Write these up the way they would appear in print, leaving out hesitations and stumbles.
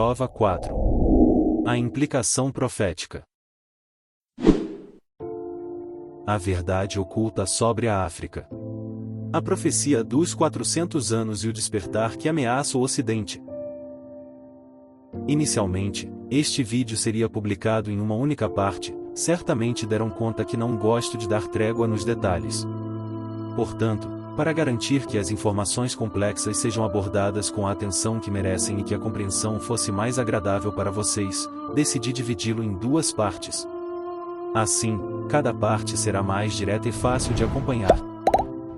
Prova 4. A implicação profética. A verdade oculta sobre a África. A profecia dos 400 anos e o despertar que ameaça o Ocidente. Inicialmente, este vídeo seria publicado em uma única parte, certamente deram conta que não gosto de dar trégua nos detalhes. Portanto, para garantir que as informações complexas sejam abordadas com a atenção que merecem e que a compreensão fosse mais agradável para vocês, decidi dividi-lo em duas partes. Assim, cada parte será mais direta e fácil de acompanhar.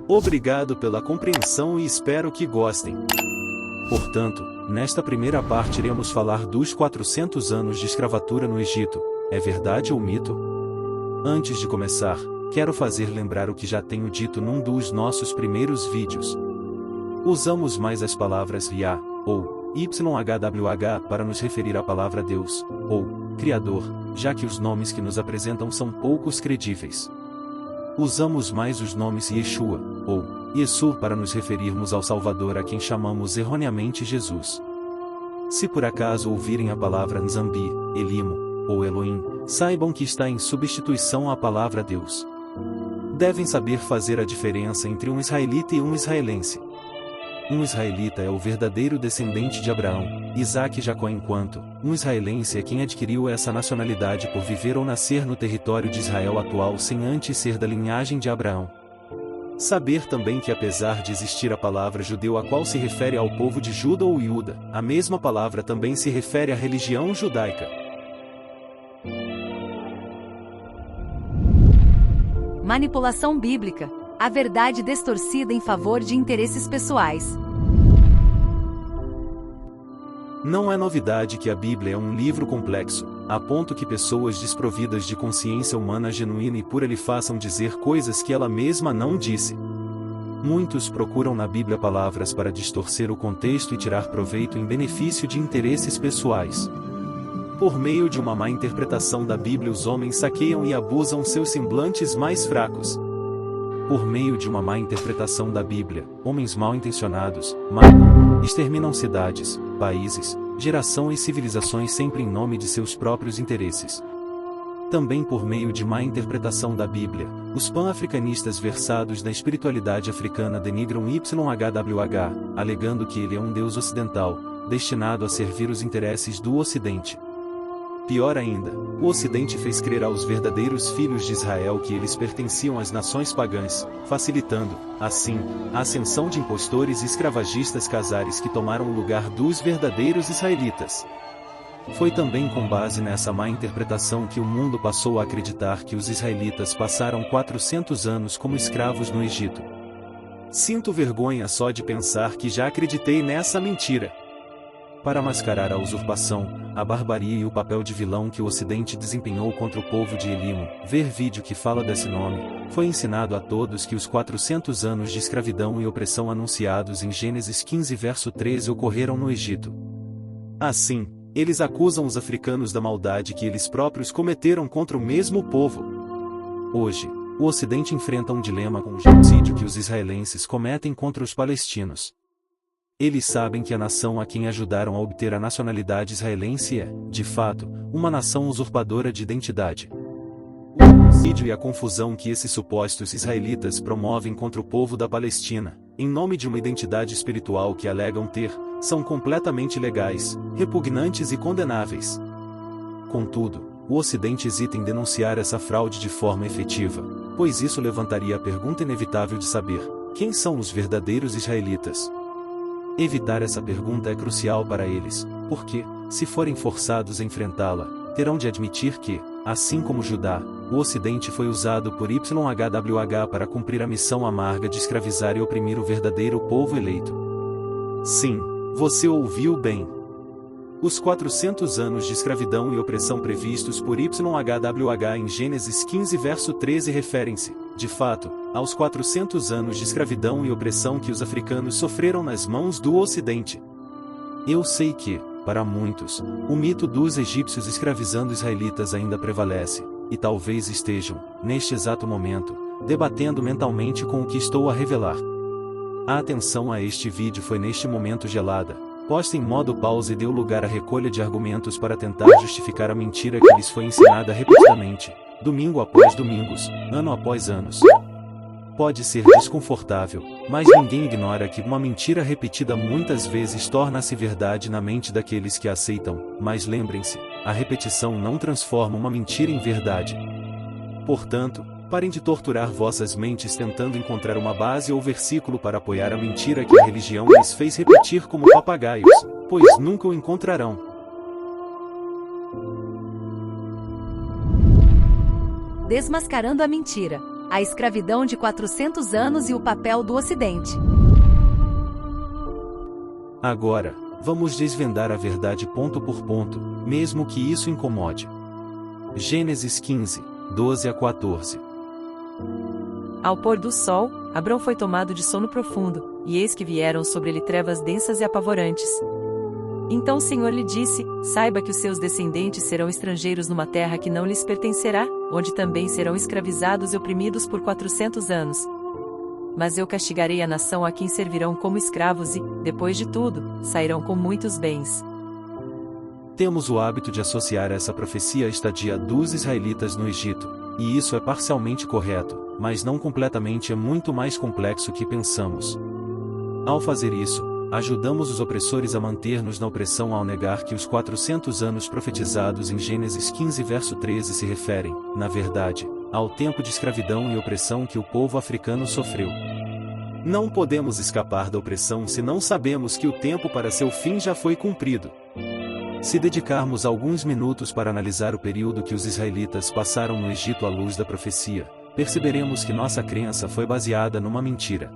Obrigado pela compreensão e espero que gostem. Portanto, nesta primeira parte iremos falar dos 400 anos de escravatura no Egito. É verdade ou mito? Antes de começar, quero fazer lembrar o que já tenho dito num dos nossos primeiros vídeos. Usamos mais as palavras Yah, ou YHWH para nos referir à palavra Deus, ou Criador, já que os nomes que nos apresentam são poucos credíveis. Usamos mais os nomes Yeshua, ou Yesu para nos referirmos ao Salvador a quem chamamos erroneamente Jesus. Se por acaso ouvirem a palavra Nzambi, Elimo, ou Elohim, saibam que está em substituição à palavra Deus. Devem saber fazer a diferença entre um israelita e um israelense. Um israelita é o verdadeiro descendente de Abraão, Isaque e Jacó, enquanto um israelense é quem adquiriu essa nacionalidade por viver ou nascer no território de Israel atual sem antes ser da linhagem de Abraão. Saber também que apesar de existir a palavra judeu a qual se refere ao povo de Juda ou Iuda, a mesma palavra também se refere à religião judaica. Manipulação bíblica. A verdade distorcida em favor de interesses pessoais. Não é novidade que a Bíblia é um livro complexo, a ponto que pessoas desprovidas de consciência humana genuína e pura lhe façam dizer coisas que ela mesma não disse. Muitos procuram na Bíblia palavras para distorcer o contexto e tirar proveito em benefício de interesses pessoais. Por meio de uma má interpretação da Bíblia, os homens saqueiam e abusam seus semblantes mais fracos. Por meio de uma má interpretação da Bíblia, homens mal intencionados matam, exterminam cidades, países, geração e civilizações sempre em nome de seus próprios interesses. Também por meio de má interpretação da Bíblia, os pan-africanistas versados na espiritualidade africana denigram YHWH, alegando que ele é um deus ocidental, destinado a servir os interesses do Ocidente. Pior ainda, o Ocidente fez crer aos verdadeiros filhos de Israel que eles pertenciam às nações pagãs, facilitando, assim, a ascensão de impostores e escravagistas casares que tomaram o lugar dos verdadeiros israelitas. Foi também com base nessa má interpretação que o mundo passou a acreditar que os israelitas passaram 400 anos como escravos no Egito. Sinto vergonha só de pensar que já acreditei nessa mentira. Para mascarar a usurpação, a barbarie e o papel de vilão que o Ocidente desempenhou contra o povo de Elimo, ver vídeo que fala desse nome, foi ensinado a todos que os 400 anos de escravidão e opressão anunciados em Gênesis 15 verso 13 ocorreram no Egito. Assim, eles acusam os africanos da maldade que eles próprios cometeram contra o mesmo povo. Hoje, o Ocidente enfrenta um dilema com o genocídio que os israelenses cometem contra os palestinos. Eles sabem que a nação a quem ajudaram a obter a nacionalidade israelense é, de fato, uma nação usurpadora de identidade. O genocídio e a confusão que esses supostos israelitas promovem contra o povo da Palestina, em nome de uma identidade espiritual que alegam ter, são completamente ilegais, repugnantes e condenáveis. Contudo, o Ocidente hesita em denunciar essa fraude de forma efetiva, pois isso levantaria a pergunta inevitável de saber: quem são os verdadeiros israelitas? Evitar essa pergunta é crucial para eles, porque, se forem forçados a enfrentá-la, terão de admitir que, assim como Judá, o Ocidente foi usado por YHWH para cumprir a missão amarga de escravizar e oprimir o verdadeiro povo eleito. Sim, você ouviu bem. Os 400 anos de escravidão e opressão previstos por YHWH em Gênesis 15 verso 13 referem-se, de fato, aos 400 anos de escravidão e opressão que os africanos sofreram nas mãos do Ocidente. Eu sei que, para muitos, o mito dos egípcios escravizando israelitas ainda prevalece, e talvez estejam, neste exato momento, debatendo mentalmente com o que estou a revelar. A atenção a este vídeo foi neste momento gelada, Posta em modo pausa e deu lugar à recolha de argumentos para tentar justificar a mentira que lhes foi ensinada repetidamente, domingo após domingos, ano após anos. Pode ser desconfortável, mas ninguém ignora que uma mentira repetida muitas vezes torna-se verdade na mente daqueles que a aceitam, mas lembrem-se, a repetição não transforma uma mentira em verdade. Portanto, parem de torturar vossas mentes tentando encontrar uma base ou versículo para apoiar a mentira que a religião lhes fez repetir como papagaios, pois nunca o encontrarão. Desmascarando a mentira. A escravidão de 400 anos e o papel do Ocidente. Agora, vamos desvendar a verdade ponto por ponto, mesmo que isso incomode. Gênesis 15, 12 a 14. Ao pôr do sol, Abrão foi tomado de sono profundo, e eis que vieram sobre ele trevas densas e apavorantes. Então o Senhor lhe disse: saiba que os seus descendentes serão estrangeiros numa terra que não lhes pertencerá, onde também serão escravizados e oprimidos por 400 anos. Mas eu castigarei a nação a quem servirão como escravos e, depois de tudo, sairão com muitos bens. Temos o hábito de associar essa profecia à estadia dos israelitas no Egito, e isso é parcialmente correto, mas não completamente, é muito mais complexo que pensamos. Ao fazer isso, ajudamos os opressores a manter-nos na opressão ao negar que os 400 anos profetizados em Gênesis 15 verso 13 se referem, na verdade, ao tempo de escravidão e opressão que o povo africano sofreu. Não podemos escapar da opressão se não sabemos que o tempo para seu fim já foi cumprido. Se dedicarmos alguns minutos para analisar o período que os israelitas passaram no Egito à luz da profecia, perceberemos que nossa crença foi baseada numa mentira.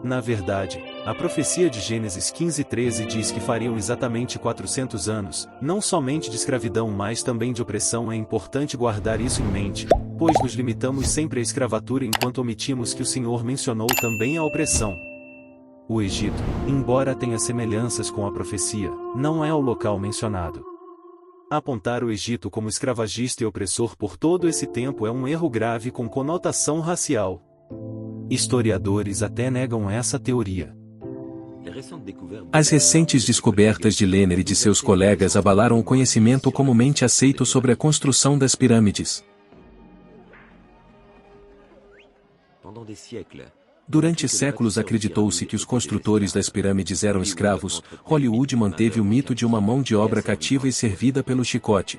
Na verdade, a profecia de Gênesis 15:13 diz que fariam exatamente 400 anos, não somente de escravidão mas também de opressão. É importante guardar isso em mente, pois nos limitamos sempre à escravatura enquanto omitimos que o Senhor mencionou também a opressão. O Egito, embora tenha semelhanças com a profecia, não é o local mencionado. Apontar o Egito como escravagista e opressor por todo esse tempo é um erro grave com conotação racial. Historiadores até negam essa teoria. As recentes descobertas de Lenner e de seus colegas abalaram o conhecimento comumente aceito sobre a construção das pirâmides. Durante séculos acreditou-se que os construtores das pirâmides eram escravos. Hollywood manteve o mito de uma mão de obra cativa e servida pelo chicote.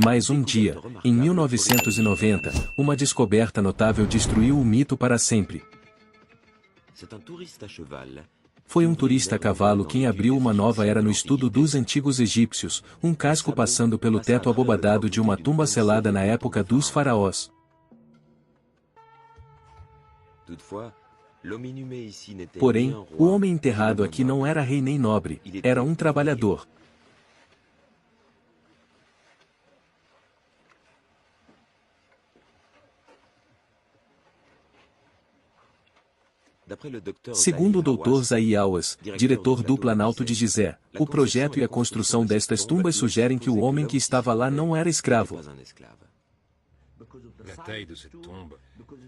Mas um dia, em 1990, uma descoberta notável destruiu o mito para sempre. Foi um turista a cavalo quem abriu uma nova era no estudo dos antigos egípcios, um casco passando pelo teto abobadado de uma tumba selada na época dos faraós. Porém, o homem enterrado aqui não era rei nem nobre, era um trabalhador. Segundo o Dr. Zahi Hawass, diretor do Planalto de Gizé, o projeto e a construção destas tumbas sugerem que o homem que estava lá não era escravo.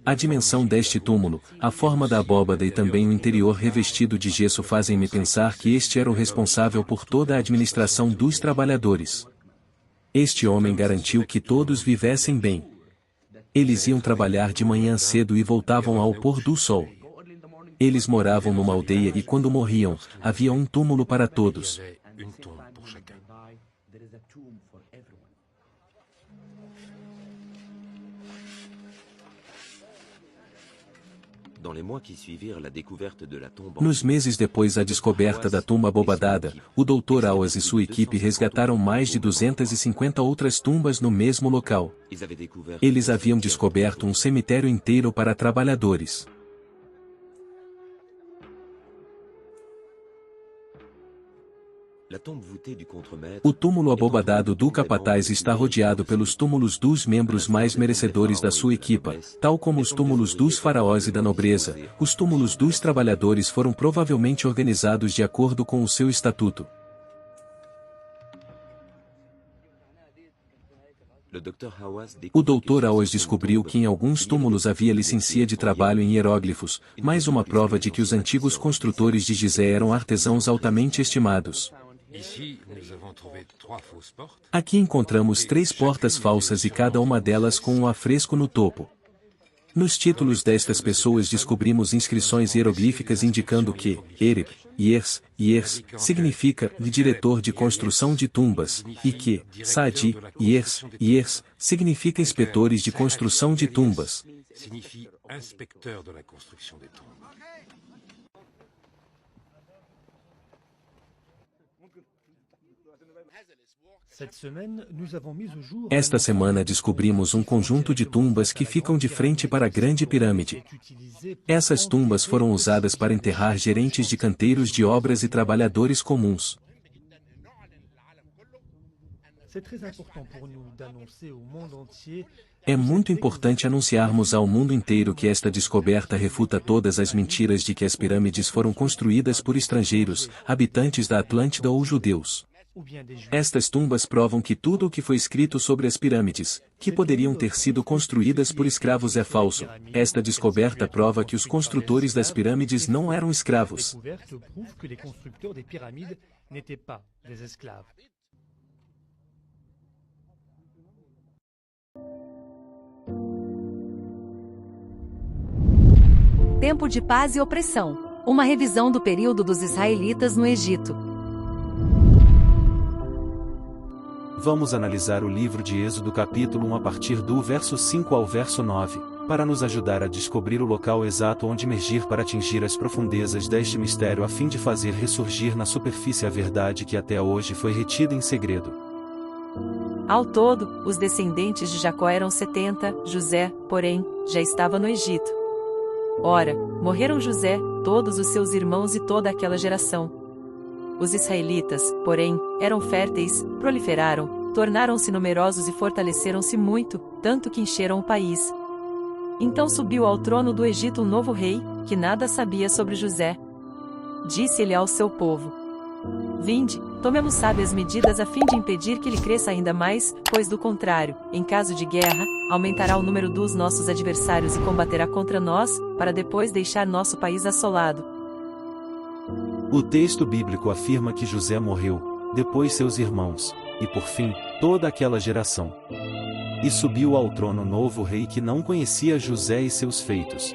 A dimensão deste túmulo, a forma da abóbada e também o interior revestido de gesso fazem-me pensar que este era o responsável por toda a administração dos trabalhadores. Este homem garantiu que todos vivessem bem. Eles iam trabalhar de manhã cedo e voltavam ao pôr do sol. Eles moravam numa aldeia e quando morriam, havia um túmulo para todos. Nos meses depois da descoberta da tumba abobadada, o Dr. Hawass e sua equipe resgataram mais de 250 outras tumbas no mesmo local. Eles haviam descoberto um cemitério inteiro para trabalhadores. O túmulo abobadado do capataz está rodeado pelos túmulos dos membros mais merecedores da sua equipa, tal como os túmulos dos faraós e da nobreza. Os túmulos dos trabalhadores foram provavelmente organizados de acordo com o seu estatuto. O Dr. Hawass descobriu que em alguns túmulos havia licencia de trabalho em hieróglifos, mais uma prova de que os antigos construtores de Gizé eram artesãos altamente estimados. Aqui encontramos 3 portas falsas e cada uma delas com um afresco no topo. Nos títulos destas pessoas descobrimos inscrições hieroglíficas indicando que Ereb, Yers significa diretor de construção de tumbas, e que Saadi, Yers significa inspetores de construção de tumbas. Esta semana descobrimos um conjunto de tumbas que ficam de frente para a Grande Pirâmide. Essas tumbas foram usadas para enterrar gerentes de canteiros de obras e trabalhadores comuns. É muito importante anunciarmos ao mundo inteiro que esta descoberta refuta todas as mentiras de que as pirâmides foram construídas por estrangeiros, habitantes da Atlântida ou judeus. Estas tumbas provam que tudo o que foi escrito sobre as pirâmides, que poderiam ter sido construídas por escravos, é falso. Esta descoberta prova que os construtores das pirâmides não eram escravos. Tempo de paz e opressão. Uma revisão do período dos israelitas no Egito. Vamos analisar o livro de Êxodo capítulo 1 a partir do verso 5 ao verso 9, para nos ajudar a descobrir o local exato onde emergir para atingir as profundezas deste mistério a fim de fazer ressurgir na superfície a verdade que até hoje foi retida em segredo. Ao todo, os descendentes de Jacó eram 70, José, porém, já estava no Egito. Ora, morreram José, todos os seus irmãos e toda aquela geração. Os israelitas, porém, eram férteis, proliferaram, tornaram-se numerosos e fortaleceram-se muito, tanto que encheram o país. Então subiu ao trono do Egito um novo rei, que nada sabia sobre José. Disse-lhe ao seu povo: Vinde, tomemos sábias medidas a fim de impedir que ele cresça ainda mais, pois do contrário, em caso de guerra, aumentará o número dos nossos adversários e combaterá contra nós, para depois deixar nosso país assolado. O texto bíblico afirma que José morreu, depois seus irmãos, e por fim, toda aquela geração. E subiu ao trono novo rei que não conhecia José e seus feitos.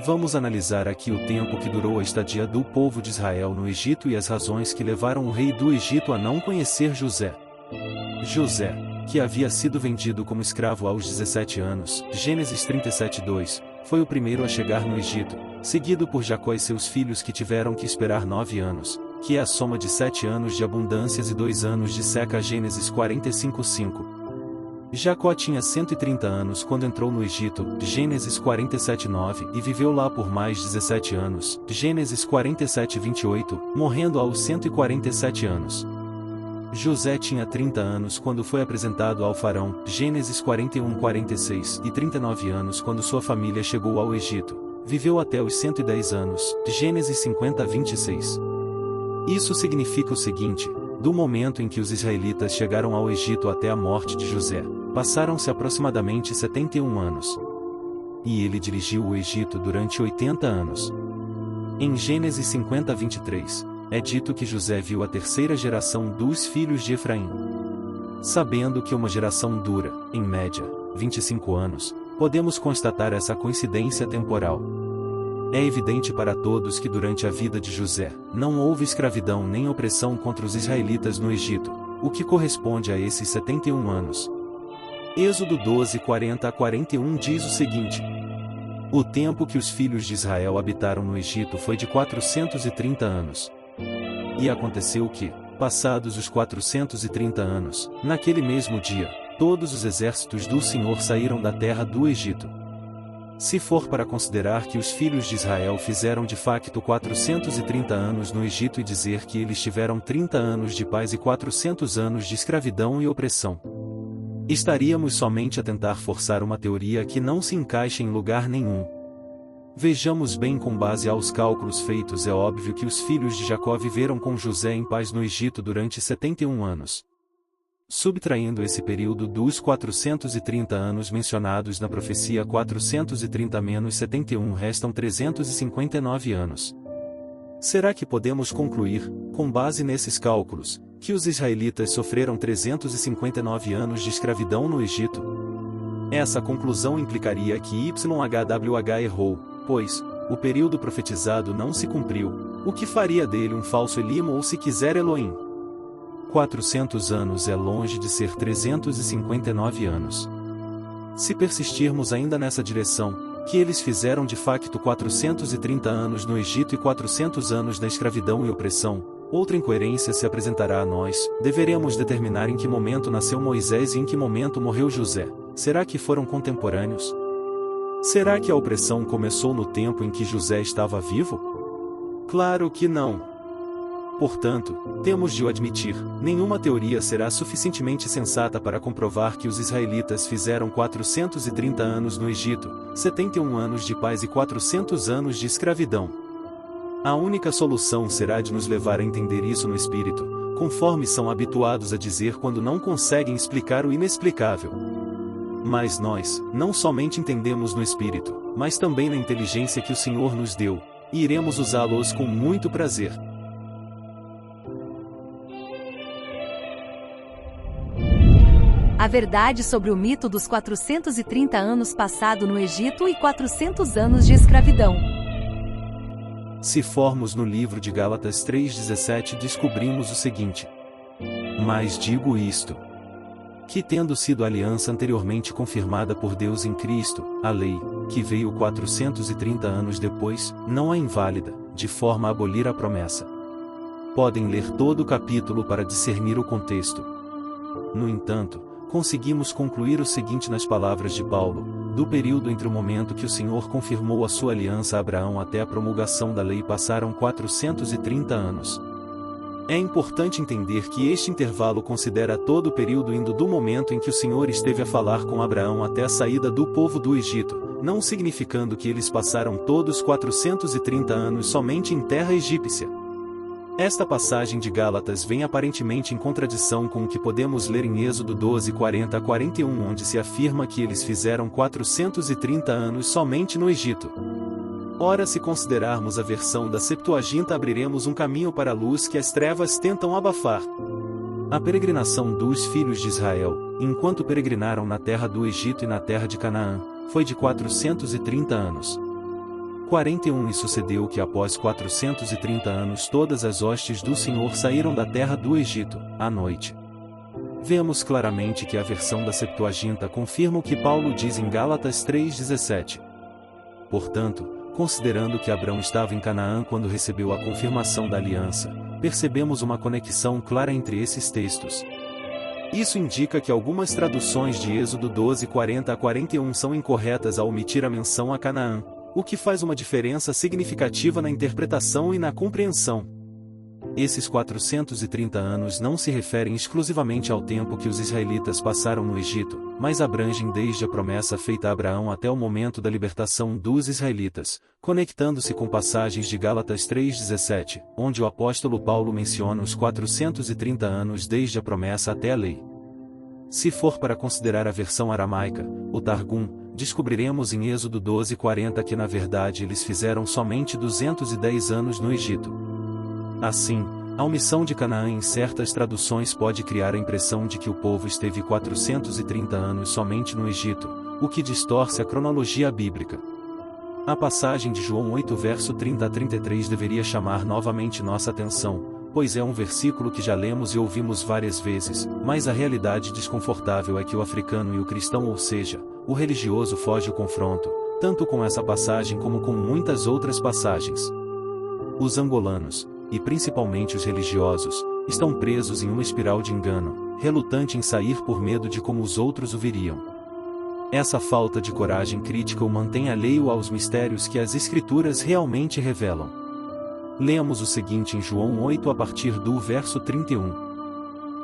Vamos analisar aqui o tempo que durou a estadia do povo de Israel no Egito e as razões que levaram o rei do Egito a não conhecer José. José, que havia sido vendido como escravo aos 17 anos, Gênesis 37:2, foi o primeiro a chegar no Egito, seguido por Jacó e seus filhos que tiveram que esperar 9 anos, que é a soma de 7 anos de abundâncias e 2 anos de seca. Gênesis 45:5. Jacó tinha 130 anos quando entrou no Egito, Gênesis 47:9, e viveu lá por mais 17 anos, Gênesis 47:28, morrendo aos 147 anos. José tinha 30 anos quando foi apresentado ao faraó, Gênesis 41:46, e 39 anos quando sua família chegou ao Egito. Viveu até os 110 anos, Gênesis 50:26. Isso significa o seguinte: do momento em que os israelitas chegaram ao Egito até a morte de José, passaram-se aproximadamente 71 anos. E ele dirigiu o Egito durante 80 anos. Em Gênesis 50:23, é dito que José viu a terceira geração dos filhos de Efraim. Sabendo que uma geração dura, em média, 25 anos, podemos constatar essa coincidência temporal. É evidente para todos que durante a vida de José, não houve escravidão nem opressão contra os israelitas no Egito, o que corresponde a esses 71 anos. Êxodo 12:40-41 diz o seguinte: o tempo que os filhos de Israel habitaram no Egito foi de 430 anos. E aconteceu que, passados os 430 anos, naquele mesmo dia, todos os exércitos do Senhor saíram da terra do Egito. Se for para considerar que os filhos de Israel fizeram de facto 430 anos no Egito e dizer que eles tiveram 30 anos de paz e 400 anos de escravidão e opressão, estaríamos somente a tentar forçar uma teoria que não se encaixa em lugar nenhum. Vejamos bem, com base aos cálculos feitos, é óbvio que os filhos de Jacó viveram com José em paz no Egito durante 71 anos. Subtraindo esse período dos 430 anos mencionados na profecia, 430 menos 71 restam 359 anos. Será que podemos concluir, com base nesses cálculos, que os israelitas sofreram 359 anos de escravidão no Egito? Essa conclusão implicaria que YHWH errou, pois o período profetizado não se cumpriu, o que faria dele um falso Elimo ou, se quiser, Elohim. 400 anos é longe de ser 359 anos. Se persistirmos ainda nessa direção, que eles fizeram de facto 430 anos no Egito e 400 anos na escravidão e opressão, outra incoerência se apresentará a nós. Deveremos determinar em que momento nasceu Moisés e em que momento morreu José. Será que foram contemporâneos? Será que a opressão começou no tempo em que José estava vivo? Claro que não. Portanto, temos de o admitir, nenhuma teoria será suficientemente sensata para comprovar que os israelitas fizeram 430 anos no Egito, 71 anos de paz e 400 anos de escravidão. A única solução será de nos levar a entender isso no espírito, conforme são habituados a dizer quando não conseguem explicar o inexplicável. Mas nós, não somente entendemos no espírito, mas também na inteligência que o Senhor nos deu, e iremos usá-los com muito prazer. A verdade sobre o mito dos 430 anos passado no Egito e 400 anos de escravidão. Se formos no livro de Gálatas 3,17, descobrimos o seguinte: mas digo isto, que tendo sido a aliança anteriormente confirmada por Deus em Cristo, a lei, que veio 430 anos depois, não é inválida, de forma a abolir a promessa. Podem ler todo o capítulo para discernir o contexto. No entanto, conseguimos concluir o seguinte nas palavras de Paulo: do período entre o momento que o Senhor confirmou a sua aliança a Abraão até a promulgação da lei passaram 430 anos. É importante entender que este intervalo considera todo o período indo do momento em que o Senhor esteve a falar com Abraão até a saída do povo do Egito, não significando que eles passaram todos 430 anos somente em terra egípcia. Esta passagem de Gálatas vem aparentemente em contradição com o que podemos ler em Êxodo 12, 40 a 41, onde se afirma que eles fizeram 430 anos somente no Egito. Ora, se considerarmos a versão da Septuaginta, abriremos um caminho para a luz que as trevas tentam abafar. A peregrinação dos filhos de Israel, enquanto peregrinaram na terra do Egito e na terra de Canaã, foi de 430 anos. 41 E sucedeu que após 430 anos todas as hostes do Senhor saíram da terra do Egito, à noite. Vemos claramente que a versão da Septuaginta confirma o que Paulo diz em Gálatas 3,17. Portanto, considerando que Abrão estava em Canaã quando recebeu a confirmação da aliança, percebemos uma conexão clara entre esses textos. Isso indica que algumas traduções de Êxodo 12, 40 a 41 são incorretas ao omitir a menção a Canaã, o que faz uma diferença significativa na interpretação e na compreensão. Esses 430 anos não se referem exclusivamente ao tempo que os israelitas passaram no Egito, mas abrangem desde a promessa feita a Abraão até o momento da libertação dos israelitas, conectando-se com passagens de Gálatas 3,17, onde o apóstolo Paulo menciona os 430 anos desde a promessa até a lei. Se for para considerar a versão aramaica, o Targum, descobriremos em Êxodo 12, 40 que na verdade eles fizeram somente 210 anos no Egito. Assim, a omissão de Canaã em certas traduções pode criar a impressão de que o povo esteve 430 anos somente no Egito, o que distorce a cronologia bíblica. A passagem de João 8 verso 30 a 33 deveria chamar novamente nossa atenção, pois é um versículo que já lemos e ouvimos várias vezes, mas a realidade desconfortável é que o africano e o cristão, ou seja, o religioso, foge o confronto, tanto com essa passagem como com muitas outras passagens. Os angolanos, e principalmente os religiosos, estão presos em uma espiral de engano, relutante em sair por medo de como os outros o veriam. Essa falta de coragem crítica o mantém alheio aos mistérios que as Escrituras realmente revelam. Lemos o seguinte em João 8 a partir do verso 31.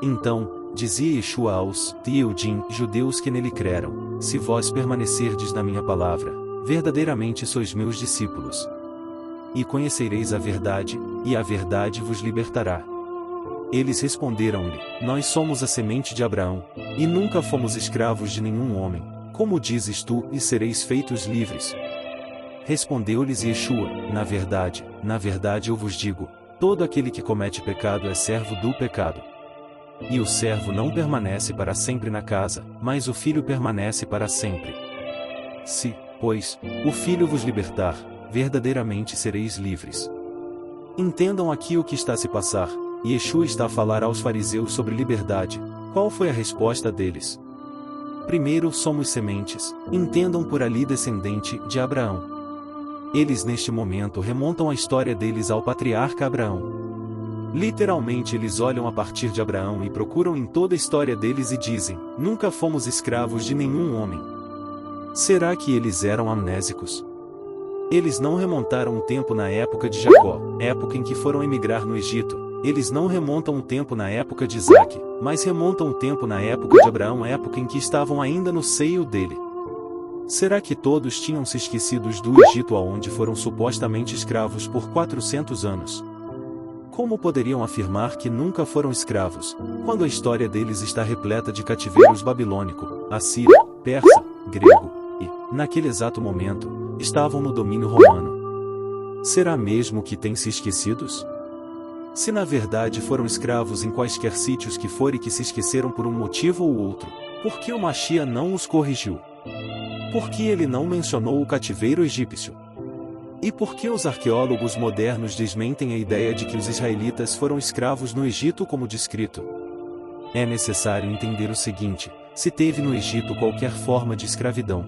Então, dizia Yeshua aos Teudim, judeus que nele creram: se vós permanecerdes na minha palavra, verdadeiramente sois meus discípulos. E conhecereis a verdade, e a verdade vos libertará. Eles responderam-lhe: nós somos a semente de Abraão, e nunca fomos escravos de nenhum homem. Como dizes tu, e sereis feitos livres? Respondeu-lhes Yeshua: na verdade eu vos digo, todo aquele que comete pecado é servo do pecado. E o servo não permanece para sempre na casa, mas o filho permanece para sempre. Se, pois, o filho vos libertar, verdadeiramente sereis livres. Entendam aqui o que está a se passar. Yeshua está a falar aos fariseus sobre liberdade. Qual foi a resposta deles? Primeiro, somos sementes, entendam por ali descendente de Abraão. Eles neste momento remontam a história deles ao patriarca Abraão. Literalmente eles olham a partir de Abraão e procuram em toda a história deles e dizem: nunca fomos escravos de nenhum homem. Será que eles eram amnésicos? Eles não remontaram o tempo na época de Jacó, época em que foram emigrar no Egito. Eles não remontam o tempo na época de Isaac, mas remontam o tempo na época de Abraão, época em que estavam ainda no seio dele. Será que todos tinham se esquecido do Egito aonde foram supostamente escravos por 400 anos? Como poderiam afirmar que nunca foram escravos, quando a história deles está repleta de cativeiros babilônico, assírio, persa, grego, e, naquele exato momento, estavam no domínio romano? Será mesmo que têm se esquecidos? Se na verdade foram escravos em quaisquer sítios que forem que se esqueceram por um motivo ou outro, por que o Machia não os corrigiu? Por que ele não mencionou o cativeiro egípcio? E por que os arqueólogos modernos desmentem a ideia de que os israelitas foram escravos no Egito como descrito? É necessário entender o seguinte: se teve no Egito qualquer forma de escravidão.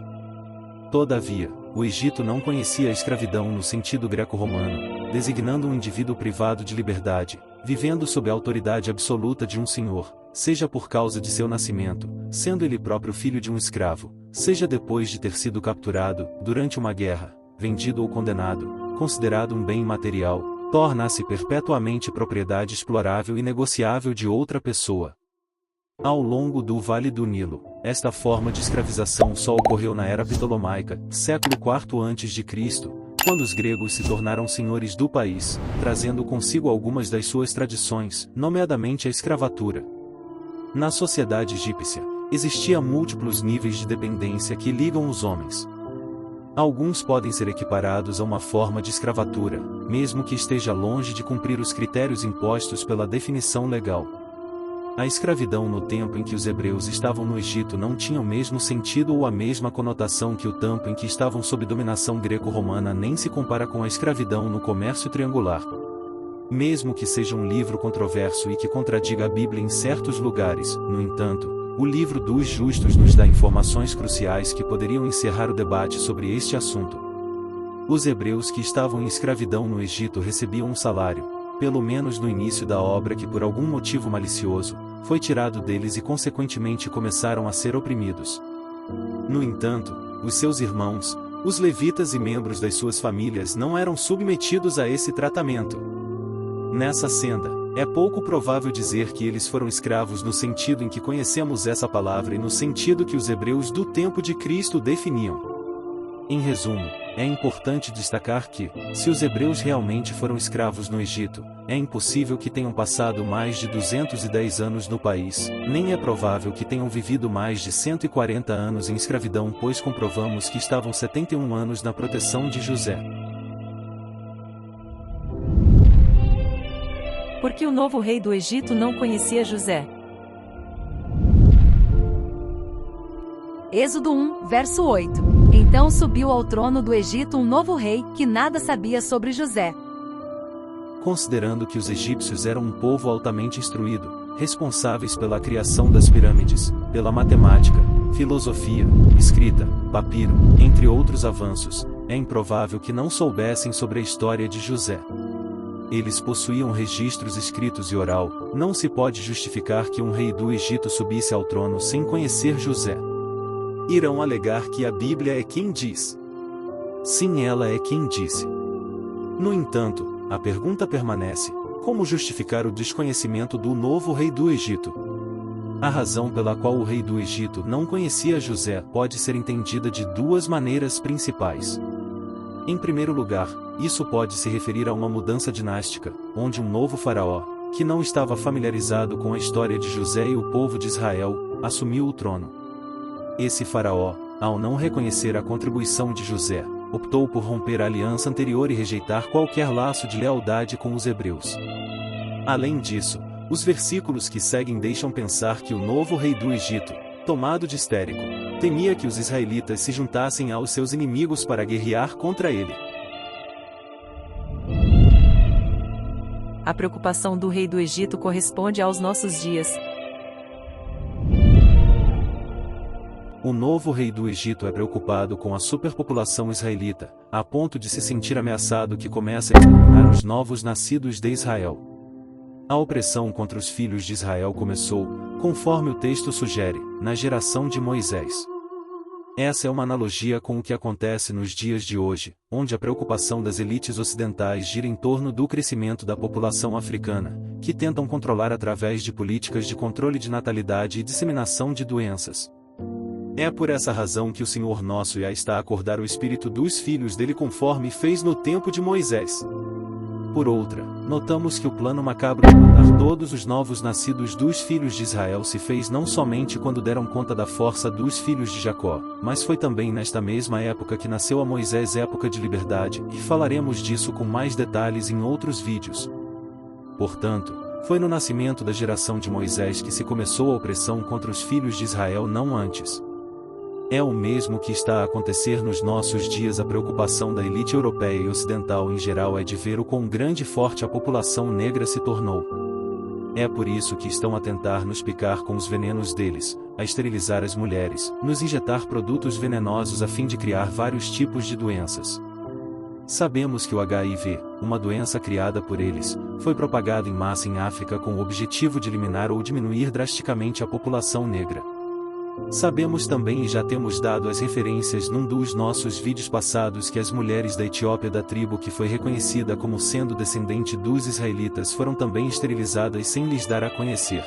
Todavia, o Egito não conhecia a escravidão no sentido greco-romano, designando um indivíduo privado de liberdade, vivendo sob a autoridade absoluta de um senhor, seja por causa de seu nascimento, sendo ele próprio filho de um escravo, seja depois de ter sido capturado, durante uma guerra, vendido ou condenado, considerado um bem imaterial, torna-se perpetuamente propriedade explorável e negociável de outra pessoa. Ao longo do Vale do Nilo, esta forma de escravização só ocorreu na era ptolomaica, século IV a.C., quando os gregos se tornaram senhores do país, trazendo consigo algumas das suas tradições, nomeadamente a escravatura. Na sociedade egípcia, existia múltiplos níveis de dependência que ligam os homens. Alguns podem ser equiparados a uma forma de escravatura, mesmo que esteja longe de cumprir os critérios impostos pela definição legal. A escravidão no tempo em que os hebreus estavam no Egito não tinha o mesmo sentido ou a mesma conotação que o tempo em que estavam sob dominação greco-romana, nem se compara com a escravidão no comércio triangular. Mesmo que seja um livro controverso e que contradiga a Bíblia em certos lugares, no entanto, o livro dos justos nos dá informações cruciais que poderiam encerrar o debate sobre este assunto. Os hebreus que estavam em escravidão no Egito recebiam um salário, pelo menos no início da obra, que por algum motivo malicioso, foi tirado deles e consequentemente começaram a ser oprimidos. No entanto, os seus irmãos, os levitas e membros das suas famílias não eram submetidos a esse tratamento. Nessa senda, é pouco provável dizer que eles foram escravos no sentido em que conhecemos essa palavra e no sentido que os hebreus do tempo de Cristo definiam. Em resumo, é importante destacar que, se os hebreus realmente foram escravos no Egito, é impossível que tenham passado mais de 210 anos no país, nem é provável que tenham vivido mais de 140 anos em escravidão, pois comprovamos que estavam 71 anos na proteção de José. Porque o novo rei do Egito não conhecia José. Êxodo 1, verso 8. Então subiu ao trono do Egito um novo rei, que nada sabia sobre José. Considerando que os egípcios eram um povo altamente instruído, responsáveis pela criação das pirâmides, pela matemática, filosofia, escrita, papiro, entre outros avanços, é improvável que não soubessem sobre a história de José. Eles possuíam registros escritos e oral, não se pode justificar que um rei do Egito subisse ao trono sem conhecer José. Irão alegar que a Bíblia é quem diz. Sim, ela é quem disse. No entanto, a pergunta permanece: como justificar o desconhecimento do novo rei do Egito? A razão pela qual o rei do Egito não conhecia José pode ser entendida de duas maneiras principais. Em primeiro lugar, isso pode se referir a uma mudança dinástica, onde um novo faraó, que não estava familiarizado com a história de José e o povo de Israel, assumiu o trono. Esse faraó, ao não reconhecer a contribuição de José, optou por romper a aliança anterior e rejeitar qualquer laço de lealdade com os hebreus. Além disso, os versículos que seguem deixam pensar que o novo rei do Egito, tomado de histérico, temia que os israelitas se juntassem aos seus inimigos para guerrear contra ele. A preocupação do rei do Egito corresponde aos nossos dias. O novo rei do Egito é preocupado com a superpopulação israelita, a ponto de se sentir ameaçado que começa a exterminar os novos nascidos de Israel. A opressão contra os filhos de Israel começou, conforme o texto sugere, na geração de Moisés. Essa é uma analogia com o que acontece nos dias de hoje, onde a preocupação das elites ocidentais gira em torno do crescimento da população africana, que tentam controlar através de políticas de controle de natalidade e disseminação de doenças. É por essa razão que o Senhor nosso Iá está a acordar o espírito dos filhos dele conforme fez no tempo de Moisés. Por outra, notamos que o plano macabro de matar todos os novos nascidos dos filhos de Israel se fez não somente quando deram conta da força dos filhos de Jacó, mas foi também nesta mesma época que nasceu a Moisés, época de liberdade, e falaremos disso com mais detalhes em outros vídeos. Portanto, foi no nascimento da geração de Moisés que se começou a opressão contra os filhos de Israel, não antes. É o mesmo que está a acontecer nos nossos dias. A preocupação da elite europeia e ocidental em geral é de ver o quão grande e forte a população negra se tornou. É por isso que estão a tentar nos picar com os venenos deles, a esterilizar as mulheres, nos injetar produtos venenosos a fim de criar vários tipos de doenças. Sabemos que o HIV, uma doença criada por eles, foi propagado em massa em África com o objetivo de eliminar ou diminuir drasticamente a população negra. Sabemos também e já temos dado as referências num dos nossos vídeos passados que as mulheres da Etiópia, da tribo que foi reconhecida como sendo descendente dos israelitas, foram também esterilizadas sem lhes dar a conhecer.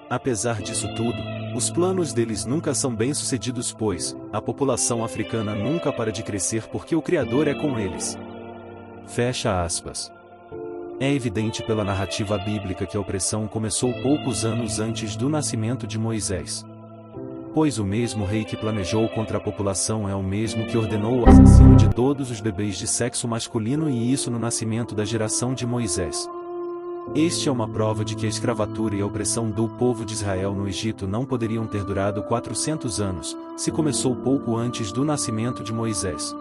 Apesar disso tudo, os planos deles nunca são bem-sucedidos, pois a população africana nunca para de crescer porque o Criador é com eles. Fecha aspas. É evidente pela narrativa bíblica que a opressão começou poucos anos antes do nascimento de Moisés. Pois o mesmo rei que planejou contra a população é o mesmo que ordenou o assassínio de todos os bebês de sexo masculino, e isso no nascimento da geração de Moisés. Este é uma prova de que a escravatura e a opressão do povo de Israel no Egito não poderiam ter durado 400 anos, se começou pouco antes do nascimento de Moisés.